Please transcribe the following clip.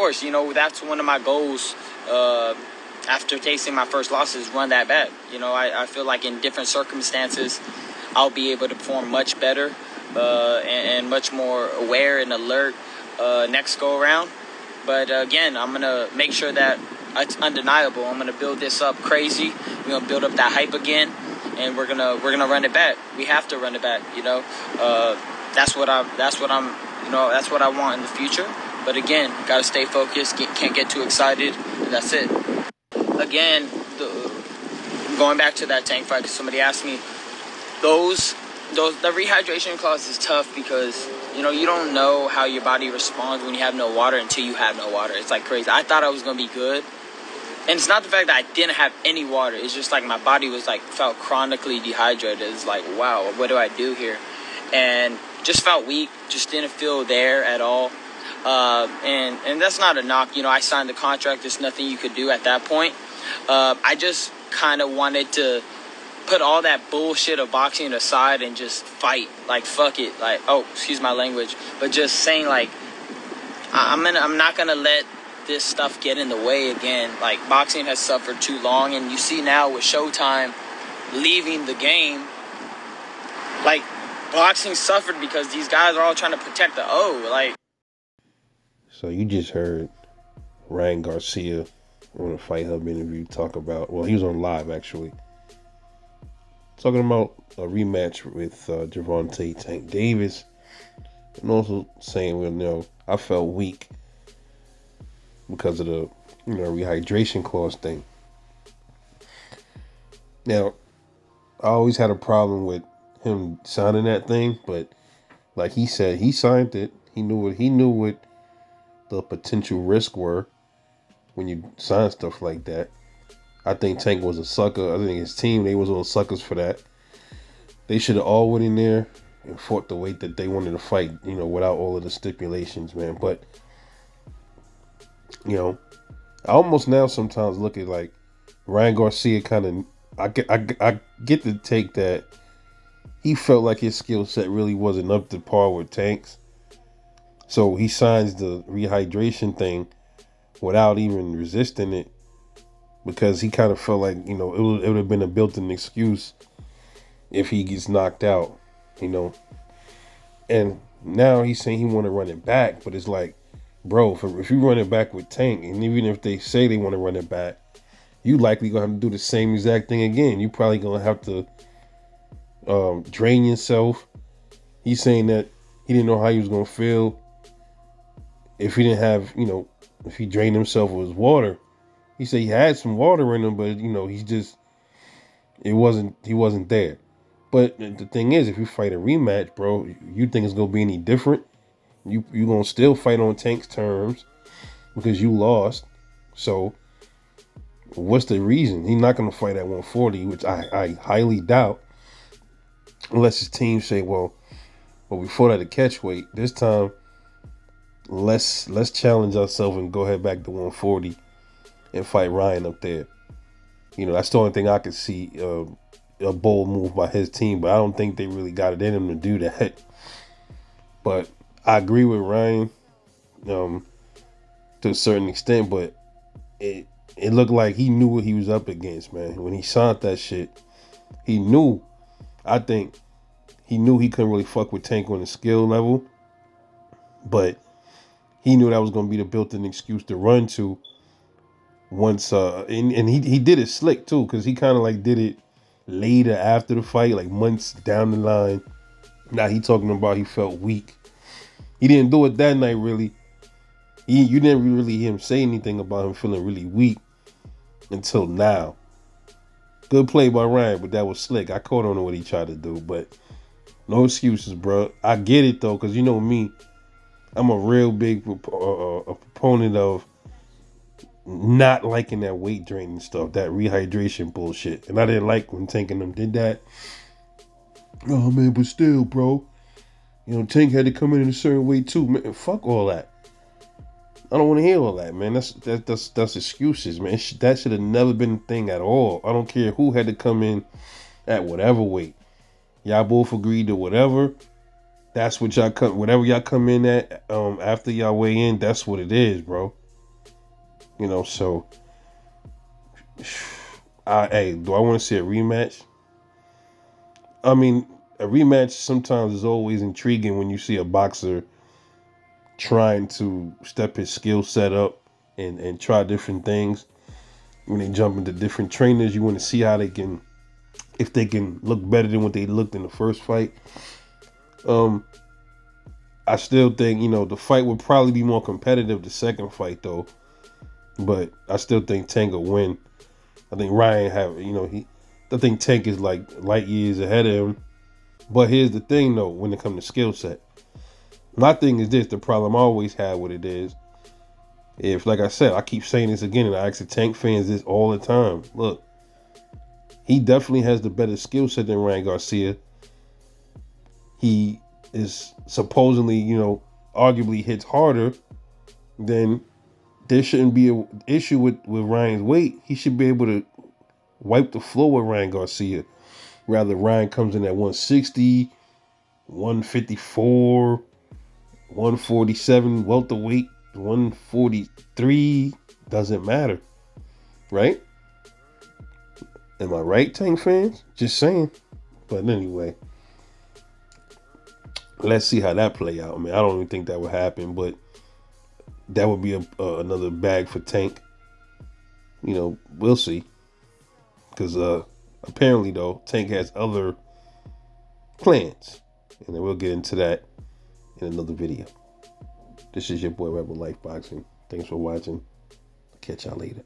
course, that's one of my goals. After tasting my first losses, run that back. I feel like in different circumstances, I'll be able to perform much better and much more aware and alert next go around. But again, I'm gonna make sure that it's undeniable. I'm gonna build this up crazy. We're gonna build up that hype again, and we're gonna run it back. We have to run it back. That's what I want in the future. But again, gotta stay focused. Can't get too excited. And that's it. Again, going back to that tank fight, because somebody asked me, the rehydration clause is tough because you don't know how your body responds when you have no water until you have no water. It's like crazy. I thought I was gonna be good, and it's not the fact that I didn't have any water. It's just like my body was felt chronically dehydrated. It's like, wow, what do I do here? And just felt weak. Just didn't feel there at all. And that's not a knock. I signed the contract. There's nothing you could do at that point. I just kind of wanted to put all that bullshit of boxing aside and just fight. Like, fuck it. Like, oh, excuse my language. But just saying, like, I'm not going to let this stuff get in the way again. Like, boxing has suffered too long. And you see now with Showtime leaving the game, like, boxing suffered because these guys are all trying to protect the O. Like, so you just heard Ryan Garcia on a Fight Hub interview talk about, well, he was on live actually, talking about a rematch with Gervonta Tank Davis, and also saying, I felt weak because of the, rehydration clause thing. Now, I always had a problem with him signing that thing, but like he said, he signed it. He knew what the potential risks were when you sign stuff like that. I think Tank was a sucker. I think his team, they was all suckers for that. They should have all went in there and fought the weight that they wanted to fight, without all of the stipulations, man. But, I almost now sometimes look at like Ryan Garcia kind of, I get the take that he felt like his skill set really wasn't up to par with Tank's. So he signs the rehydration thing without even resisting it, because he kind of felt like, it would have been a built-in excuse if he gets knocked out, And now he's saying he want to run it back, but it's like, bro, if you run it back with Tank, and even if they say they want to run it back, you likely going to have to do the same exact thing again. You probably going to have to drain yourself. He's saying that he didn't know how he was going to feel if he didn't have, if he drained himself with his water. He said he had some water in him, but, he wasn't there. But the thing is, if you fight a rematch, bro, you think it's going to be any different? You going to still fight on Tank's terms because you lost. So what's the reason? He's not going to fight at 140, which I highly doubt, unless his team say, well, we fought at a catch weight. This time, let's challenge ourselves and go ahead back to 140 and fight Ryan up there. That's the only thing I could see a bold move by his team, but I don't think they really got it in them to do that. But I agree with Ryan to a certain extent, but it looked like he knew what he was up against, man. When he signed that shit, he knew. I think he knew he couldn't really fuck with Tank on the skill level, but he knew that was going to be the built-in excuse to run to once. And he did it slick too, because he kind of like did it later after the fight, like months down the line. Now he talking about he felt weak. He didn't do it that night, really. You didn't really hear him say anything about him feeling really weak until now. Good play by Ryan, but that was slick. I caught on to what he tried to do, but no excuses, bro. I get it, though, because you know me. I'm a real big proponent of not liking that weight draining stuff, that rehydration bullshit. And I didn't like when Tank and them did that. Oh, man, but still, bro. Tank had to come in a certain way, too. Man, fuck all that. I don't want to hear all that, man. That's excuses, man. That should have never been a thing at all. I don't care who had to come in at whatever weight. Y'all both agreed to whatever. That's what whatever y'all come in at after y'all weigh in, that's what it is, bro. You know, so hey, do I want to see a rematch? I mean, a rematch sometimes is always intriguing when you see a boxer trying to step his skill set up and try different things. When they jump into different trainers, you want to see how they can, if they can look better than what they looked in the first fight. Um, I still think, you know, the fight would probably be more competitive the second fight though, but I still think Tank will win. I think Ryan have, you know, I think Tank is like light years ahead of him. But here's the thing though, when it comes to skill set, my thing is this: the problem I always had with it is, if, like I said, I keep saying this again, and I ask the Tank fans this all the time. Look, he definitely has the better skill set than Ryan Garcia. He is supposedly, you know, arguably hits harder. Then there shouldn't be an issue with Ryan's weight. He should be able to wipe the floor with Ryan Garcia. Rather, Ryan comes in at 160, 154, 147, welterweight, 143, doesn't matter. Right? Am I right, Tank fans? Just saying. But anyway, let's see how that play out. I mean, I don't even think that would happen, but that would be another bag for Tank. You know, we'll see. Because apparently, though, Tank has other plans. And then we'll get into that in another video. This is your boy Rebel Life Boxing. Thanks for watching. Catch y'all later.